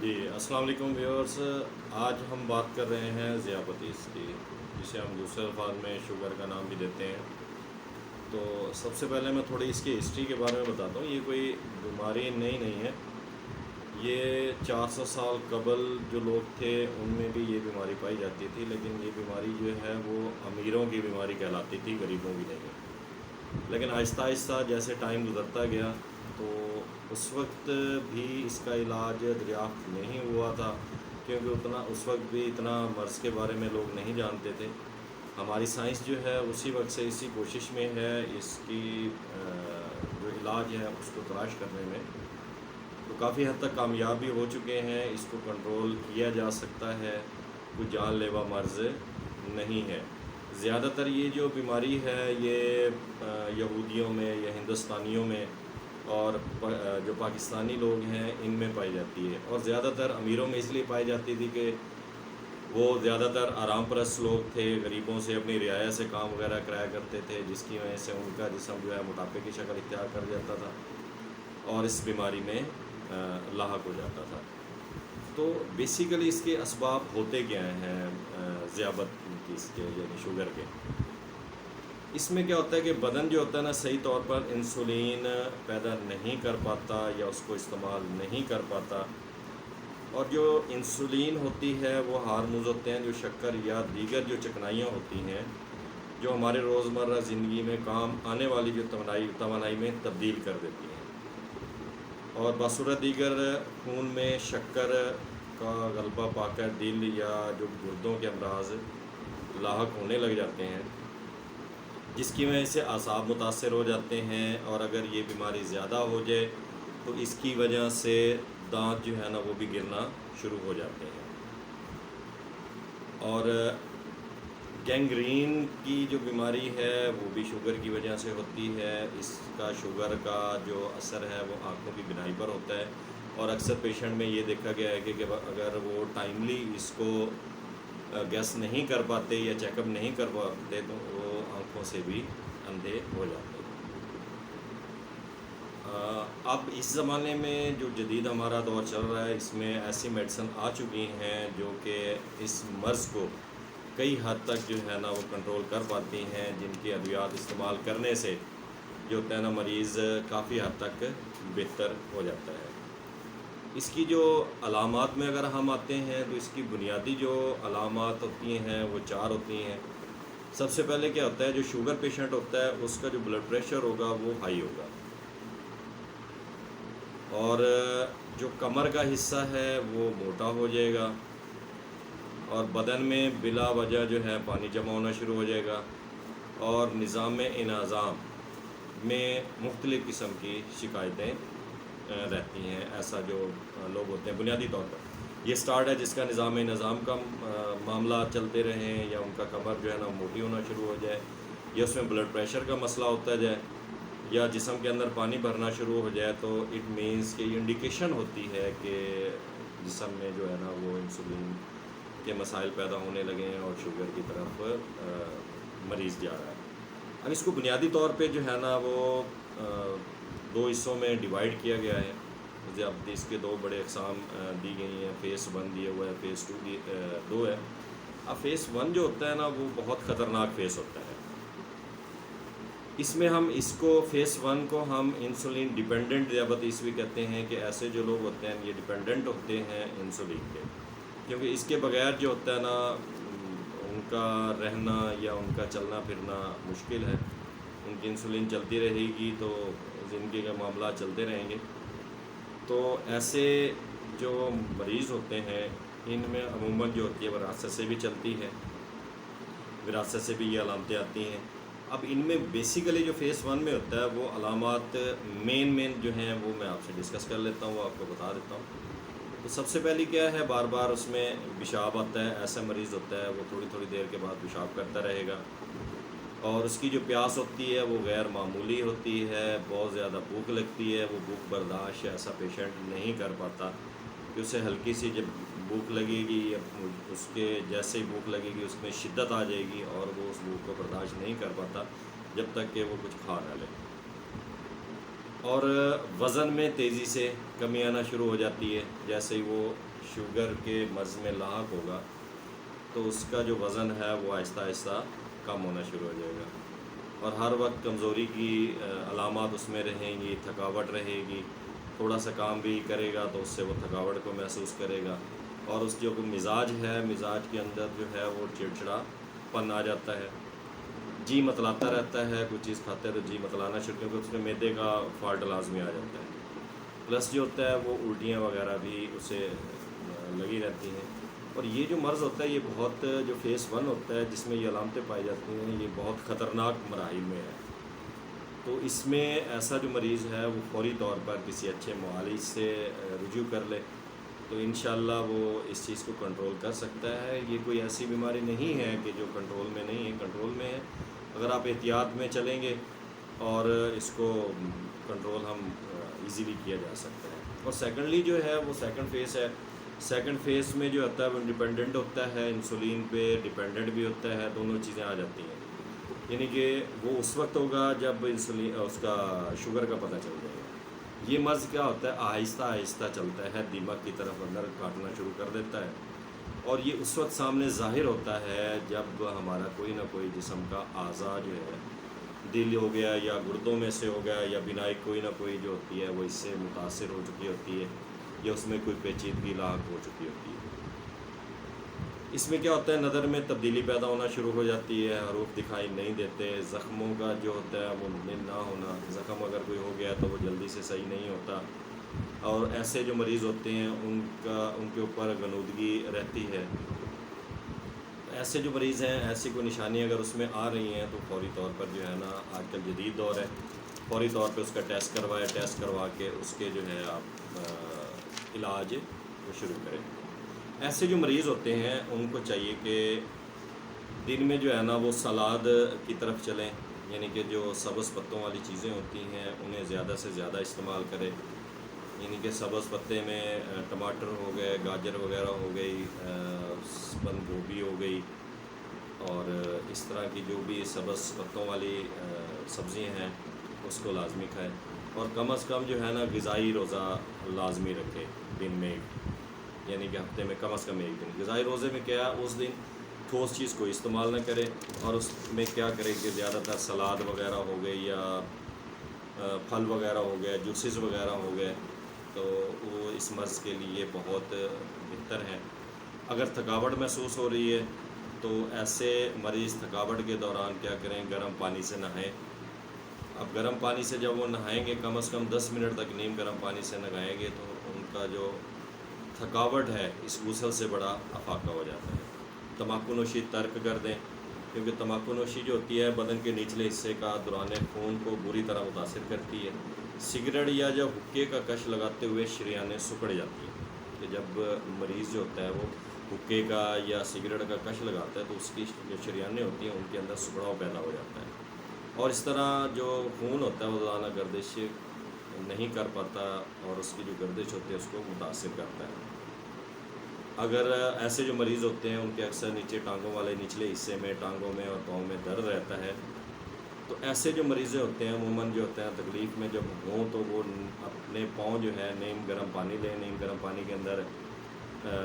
جی السلام علیکم ویورس. آج ہم بات کر رہے ہیں ذیابطیس کی، جسے ہم دوسرے الفاظ میں شوگر کا نام بھی دیتے ہیں. تو سب سے پہلے میں تھوڑی اس کی ہسٹری کے بارے میں بتاتا ہوں. یہ کوئی بیماری نئی نہیں ہے. یہ 400 سال قبل جو لوگ تھے ان میں بھی یہ بیماری پائی جاتی تھی، لیکن یہ بیماری جو ہے وہ امیروں کی بیماری کہلاتی تھی، غریبوں کی نہیں. لیکن آہستہ آہستہ جیسے ٹائم گزرتا گیا تو اس وقت بھی اس کا علاج دریافت نہیں ہوا تھا، کیونکہ اس وقت بھی اتنا مرض کے بارے میں لوگ نہیں جانتے تھے. ہماری سائنس جو ہے اسی وقت سے اسی کوشش میں ہے اس کی جو علاج ہے اس کو تلاش کرنے میں. تو کافی حد تک کامیاب بھی ہو چکے ہیں. اس کو کنٹرول کیا جا سکتا ہے، کوئی جان لیوا مرض نہیں ہے. زیادہ تر یہ جو بیماری ہے یہ یہودیوں میں یا ہندوستانیوں میں اور جو پاکستانی لوگ ہیں ان میں پائی جاتی ہے، اور زیادہ تر امیروں میں اس لیے پائی جاتی تھی کہ وہ زیادہ تر آرام پرست لوگ تھے، غریبوں سے اپنی رعایا سے کام وغیرہ کرایا کرتے تھے، جس کی وجہ سے ان کا جسم جو ہے موٹاپے کی شکل اختیار کر جاتا تھا اور اس بیماری میں لاحق ہو جاتا تھا. تو بیسیکلی اس کے اسباب ہوتے کیا ہیں ذیابطیس کے یعنی شوگر کے. اس میں کیا ہوتا ہے کہ بدن جو ہوتا ہے نا صحیح طور پر انسولین پیدا نہیں کر پاتا یا اس کو استعمال نہیں کر پاتا. اور جو انسولین ہوتی ہے وہ ہارمونز ہوتے ہیں جو شکر یا دیگر جو چکنائیاں ہوتی ہیں جو ہمارے روزمرہ زندگی میں کام آنے والی جو توانائی میں تبدیل کر دیتی ہیں، اور بصورت دیگر خون میں شکر کا غلبہ پا کر دل یا جو گردوں کے امراض لاحق ہونے لگ جاتے ہیں، جس کی وجہ سے اعصاب متاثر ہو جاتے ہیں. اور اگر یہ بیماری زیادہ ہو جائے تو اس کی وجہ سے دانت جو ہے نا وہ بھی گرنا شروع ہو جاتے ہیں. اور گینگرین کی جو بیماری ہے وہ بھی شوگر کی وجہ سے ہوتی ہے. اس کا شوگر کا جو اثر ہے وہ آنکھوں کی بینائی پر ہوتا ہے، اور اکثر پیشنٹ میں یہ دیکھا گیا ہے کہ اگر وہ ٹائملی اس کو گیس نہیں کر پاتے یا چیک اپ نہیں کر پاتے تو وہ آنکھوں سے بھی اندھے ہو جاتے ہیں. اب اس زمانے میں جو جدید ہمارا دور چل رہا ہے اس میں ایسی میڈیسن آ چکی ہیں جو کہ اس مرض کو کئی حد تک جو ہے نا وہ کنٹرول کر پاتی ہیں، جن کی ادویات استعمال کرنے سے جو ہوتا ہے نا مریض کافی حد تک بہتر ہو جاتا ہے. اس کی جو علامات میں اگر ہم آتے ہیں تو اس کی بنیادی جو علامات ہوتی ہیں وہ 4 ہوتی ہیں. سب سے پہلے کیا ہوتا ہے، جو شوگر پیشنٹ ہوتا ہے اس کا جو بلڈ پریشر ہوگا وہ ہائی ہوگا، اور جو کمر کا حصہ ہے وہ موٹا ہو جائے گا، اور بدن میں بلا وجہ جو ہے پانی جمع ہونا شروع ہو جائے گا، اور نظام انہضام میں مختلف قسم کی شکایتیں رہتی ہیں. ایسا جو لوگ ہوتے ہیں بنیادی طور پر یہ سٹارٹ ہے جس کا نظام انہضام کا معاملہ چلتے رہیں، یا ان کا کمر جو ہے نا موٹی ہونا شروع ہو جائے، یا اس میں بلڈ پریشر کا مسئلہ ہوتا جائے، یا جسم کے اندر پانی بھرنا شروع ہو جائے، تو اٹ مینس کہ یہ انڈیکیشن ہوتی ہے کہ جسم میں جو ہے نا وہ انسولین کے مسائل پیدا ہونے لگے ہیں اور شوگر کی طرف مریض جا رہا ہے. اب اس کو بنیادی طور پہ جو ہے نا وہ 2 حصوں میں ڈیوائیڈ کیا گیا ہے. ذیابطیس کے 2 بڑے اقسام دی گئی ہیں. فیس 1 دیا ہوا ہے، فیس 2 ہے. اب فیس 1 جو ہوتا ہے نا وہ بہت خطرناک فیس ہوتا ہے. اس میں ہم اس کو فیس 1 کو ہم انسولین ڈیپینڈنٹ ذیابطیس بھی کہتے ہیں، کہ ایسے جو لوگ ہوتے ہیں یہ ڈیپینڈنٹ ہوتے ہیں انسولین کے، کیونکہ اس کے بغیر جو ہوتا ہے نا ان کا رہنا یا ان کا چلنا پھرنا مشکل ہے. ان کی انسولین چلتی رہے گی تو زندگی کے معاملات چلتے رہیں گے. تو ایسے جو مریض ہوتے ہیں ان میں عموماً جو ہوتی ہے وراثت سے بھی چلتی ہے، وراثت سے بھی یہ علامتیں آتی ہیں. اب ان میں بیسیکلی جو فیس 1 میں ہوتا ہے وہ علامات مین جو ہیں وہ میں آپ سے ڈسکس کر لیتا ہوں، وہ آپ کو بتا دیتا ہوں. تو سب سے پہلی کیا ہے، بار بار اس میں پیشاب آتا ہے. ایسا مریض ہوتا ہے وہ تھوڑی دیر کے بعد پیشاب کرتا رہے گا، اور اس کی جو پیاس ہوتی ہے وہ غیر معمولی ہوتی ہے. بہت زیادہ بھوک لگتی ہے، وہ بھوک برداشت ایسا پیشنٹ نہیں کر پاتا، کہ اسے ہلکی سی جب بھوک لگے گی اس کے جیسے ہی بھوک لگے گی اس میں شدت آ جائے گی، اور وہ اس بھوک کو برداشت نہیں کر پاتا جب تک کہ وہ کچھ کھا نہ لے. اور وزن میں تیزی سے کمی آنا شروع ہو جاتی ہے. جیسے ہی وہ شوگر کے مرض میں لاحق ہوگا تو اس کا جو وزن ہے وہ آہستہ آہستہ کم ہونا شروع ہو جائے گا، اور ہر وقت کمزوری کی علامات اس میں رہیں گی، تھکاوٹ رہے گی. تھوڑا سا کام بھی کرے گا تو اس سے وہ تھکاوٹ کو محسوس کرے گا، اور اس جو مزاج ہے، مزاج کے اندر جو ہے وہ چڑچڑا پن آ جاتا ہے. جی متلاتا رہتا ہے، کوئی چیز کھاتا ہے تو جی متلانا شروع، کیونکہ اس میں معدے کا فالٹ لازمی آ جاتا ہے. پلس جو ہوتا ہے وہ الٹیاں وغیرہ بھی اسے لگی رہتی ہیں. اور یہ جو مرض ہوتا ہے یہ بہت، جو فیس 1 ہوتا ہے جس میں یہ علامتیں پائی جاتی ہیں، یہ بہت خطرناک مراحل میں ہے. تو اس میں ایسا جو مریض ہے وہ فوری طور پر کسی اچھے معالج سے رجوع کر لے تو انشاءاللہ وہ اس چیز کو کنٹرول کر سکتا ہے. یہ کوئی ایسی بیماری نہیں ہے کہ جو کنٹرول میں نہیں ہے، کنٹرول میں ہے. اگر آپ احتیاط میں چلیں گے اور اس کو کنٹرول ہم ایزیلی کیا جا سکتا ہے. اور سیکنڈلی جو ہے وہ سیکنڈ فیس ہے. سیکنڈ فیس میں جو ہوتا ہے وہ ڈیپینڈنٹ ہوتا ہے، انسولین پہ ڈیپینڈنٹ بھی ہوتا ہے. دونوں چیزیں آ جاتی ہیں. یعنی کہ وہ اس وقت ہوگا جب انسولین اس کا شوگر کا پتہ چل جائے گا. یہ مرض کیا ہوتا ہے، آہستہ آہستہ چلتا ہے، دماغ کی طرف اندر کاٹنا شروع کر دیتا ہے. اور یہ اس وقت سامنے ظاہر ہوتا ہے جب ہمارا کوئی نہ کوئی جسم کا اعضاء جو ہے، دل ہو گیا یا گردوں میں سے ہو گیا یا بینائی کوئی نہ کوئی جو ہوتی ہے وہ اس سے متاثر ہو چکی ہوتی ہے، یا اس میں کوئی پیچیدگی لاحق ہو چکی ہوتی ہے. اس میں کیا ہوتا ہے، نظر میں تبدیلی پیدا ہونا شروع ہو جاتی ہے، حروف دکھائی نہیں دیتے. زخموں کا جو ہوتا ہے وہ نہ ہونا، زخم اگر کوئی ہو گیا تو وہ جلدی سے صحیح نہیں ہوتا. اور ایسے جو مریض ہوتے ہیں ان کے اوپر غنودگی رہتی ہے. ایسے جو مریض ہیں، ایسی کوئی نشانی اگر اس میں آ رہی ہیں تو فوری طور پر جو ہے نا، آج کل جدید دور ہے، فوری طور پہ اس کا ٹیسٹ کروائے، ٹیسٹ کروا کے اس کے جو ہے آپ علاج وہ شروع کریں. ایسے جو مریض ہوتے ہیں ان کو چاہیے کہ دن میں جو ہے نا وہ سلاد کی طرف چلیں. یعنی کہ جو سبز پتوں والی چیزیں ہوتی ہیں انہیں زیادہ سے زیادہ استعمال کریں. یعنی کہ سبز پتے میں ٹماٹر ہو گئے، گاجر وغیرہ ہو گئی، بند گوبھی ہو گئی، اور اس طرح کی جو بھی سبز پتوں والی سبزیاں ہیں اس کو لازمی کھائیں. اور کم از کم جو ہے نا غذائی روزہ لازمی رکھیں دن میں، یعنی کہ ہفتے میں کم از کم ایک دن. غذائی روزے میں کیا، اس دن ٹھوس چیز کو استعمال نہ کرے، اور اس میں کیا کرے کہ زیادہ تر سلاد وغیرہ ہو گئی یا پھل وغیرہ ہو گئے، جوسز وغیرہ ہو گئے، تو وہ اس مرض کے لیے بہت بہتر ہیں. اگر تھکاوٹ محسوس ہو رہی ہے تو ایسے مریض تھکاوٹ کے دوران کیا کریں، گرم پانی سے نہائیں. اب گرم پانی سے جب وہ نہائیں گے، کم از کم 10 منٹ تک نیم گرم پانی سے نہائیں گے، تو ان کا جو تھکاوٹ ہے اس غسل سے بڑا افاقہ ہو جاتا ہے. تمباکو نوشی ترک کر دیں، کیونکہ تمباکو نوشی جو ہوتی ہے بدن کے نچلے حصے کا دوران خون کو بری طرح متاثر کرتی ہے. سگریٹ یا جب حکے کا کش لگاتے ہوئے شریانیں سکڑ جاتی ہیں. کہ جب مریض جو ہوتا ہے وہ حکے کا یا سگریٹ کا کش لگاتا ہے تو اس کی جو شریانیں ہوتی ہیں ان کے اندر سکڑاؤ پیدا ہو جاتا ہے، اور اس طرح جو خون ہوتا ہے وہ روزانہ گردش نہیں کر پاتا، اور اس کی جو گردش ہوتی ہے اس کو متاثر کرتا ہے. اگر ایسے جو مریض ہوتے ہیں ان کے اکثر نیچے ٹانگوں والے نچلے حصے میں، ٹانگوں میں اور پاؤں میں درد رہتا ہے، تو ایسے جو مریض ہوتے ہیں عموماً جو ہوتے ہیں تکلیف میں جب ہوں تو وہ اپنے پاؤں جو ہے نیم گرم پانی لیں، نیم گرم پانی کے اندر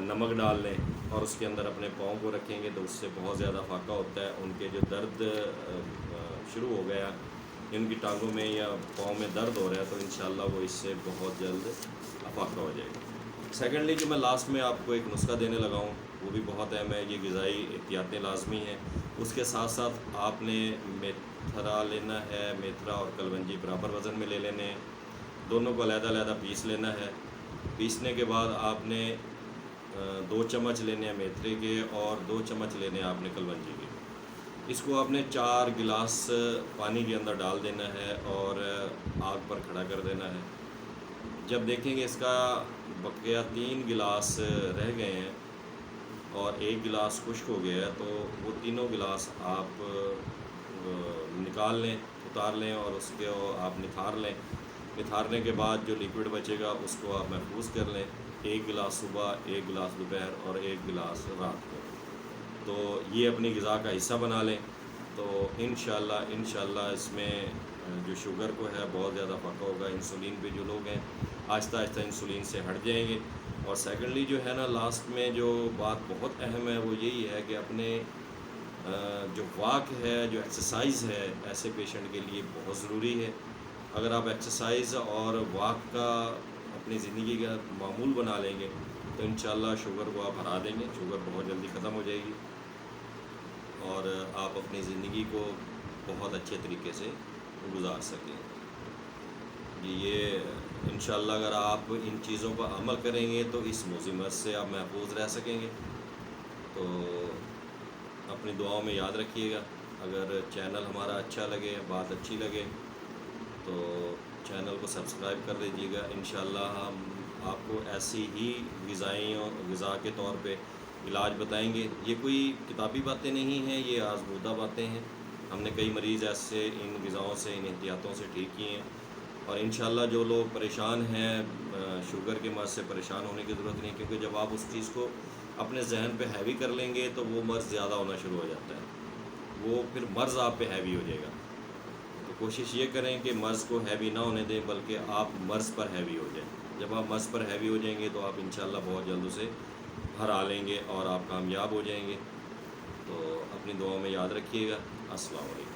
نمک ڈال لیں اور اس کے اندر اپنے پاؤں کو رکھیں گے تو اس سے بہت زیادہ فائدہ ہوتا ہے. ان کے جو درد شروع ہو گیا، ان کی ٹانگوں میں یا پاؤں میں درد ہو رہا ہے، تو انشاءاللہ وہ اس سے بہت جلد افاقہ ہو جائے گا. سیکنڈلی جو میں لاسٹ میں آپ کو ایک نسخہ دینے لگا ہوں وہ بھی بہت اہم ہے. یہ غذائی احتیاطیں لازمی ہیں. اس کے ساتھ ساتھ آپ نے میتھرا لینا ہے، میتھرا اور کلونجی برابر وزن میں لے لینے ہیں. دونوں کو علیحدہ علیحدہ پیس لینا ہے. پیسنے کے بعد آپ نے 2 چمچ لینے ہیں میتھرے کے اور 2 چمچ لینے ہیں آپ نے کلونجی کے. اس کو آپ نے 4 گلاس پانی کے اندر ڈال دینا ہے اور آگ پر کھڑا کر دینا ہے. جب دیکھیں گے اس کا بقیہ 3 گلاس رہ گئے ہیں اور 1 گلاس خشک ہو گیا ہے، تو وہ تینوں گلاس آپ نکال لیں، اتار لیں اور اس کے آپ نتھار لیں. نتھارنے کے بعد جو لیکوڈ بچے گا اس کو آپ محفوظ کر لیں. 1 گلاس صبح، 1 گلاس دوپہر اور 1 گلاس رات کو. تو یہ اپنی غذا کا حصہ بنا لیں تو انشاءاللہ اس میں جو شوگر کو ہے بہت زیادہ پکا ہوگا. انسولین پہ جو لوگ ہیں آہستہ آہستہ انسولین سے ہٹ جائیں گے. اور سیکنڈلی جو ہے نا لاسٹ میں جو بات بہت اہم ہے وہ یہی ہے کہ اپنے جو واک ہے جو ایکسرسائز ہے ایسے پیشنٹ کے لیے بہت ضروری ہے. اگر آپ ایکسرسائز اور واک کا اپنی زندگی کا معمول بنا لیں گے تو انشاءاللہ شوگر کو آپ ہرا دیں گے. شوگر بہت جلدی ختم ہو جائے گی اور آپ اپنی زندگی کو بہت اچھے طریقے سے گزار سکیں. یہ انشاءاللہ اگر آپ ان چیزوں پر عمل کریں گے تو اس مصیبت سے آپ محفوظ رہ سکیں گے. تو اپنی دعاؤں میں یاد رکھیے گا. اگر چینل ہمارا اچھا لگے بات اچھی لگے تو چینل کو سبسکرائب کر دیجیے گا. انشاءاللہ ہم آپ کو ایسی ہی غذا کے طور پہ علاج بتائیں گے. یہ کوئی کتابی باتیں نہیں ہیں, یہ آزمودہ باتیں ہیں. ہم نے کئی مریض ایسے ان غذاؤں سے ان احتیاطوں سے ٹھیک کیے ہیں. اور انشاءاللہ جو لوگ پریشان ہیں شوگر کے مرض سے پریشان ہونے کی ضرورت نہیں, کیونکہ جب آپ اس چیز کو اپنے ذہن پہ ہیوی کر لیں گے تو وہ مرض زیادہ ہونا شروع ہو جاتا ہے. وہ پھر مرض آپ پہ ہیوی ہو جائے گا. تو کوشش یہ کریں کہ مرض کو ہیوی نہ ہونے دیں بلکہ آپ مرض پر ہیوی ہو جائیں. جب آپ مرض پر ہیوی ہو جائیں گے تو آپ انشاءاللہ بہت جلد اسے ہرا لیں گے اور آپ کامیاب ہو جائیں گے. تو اپنی دعاؤں میں یاد رکھیے گا. السلام علیکم.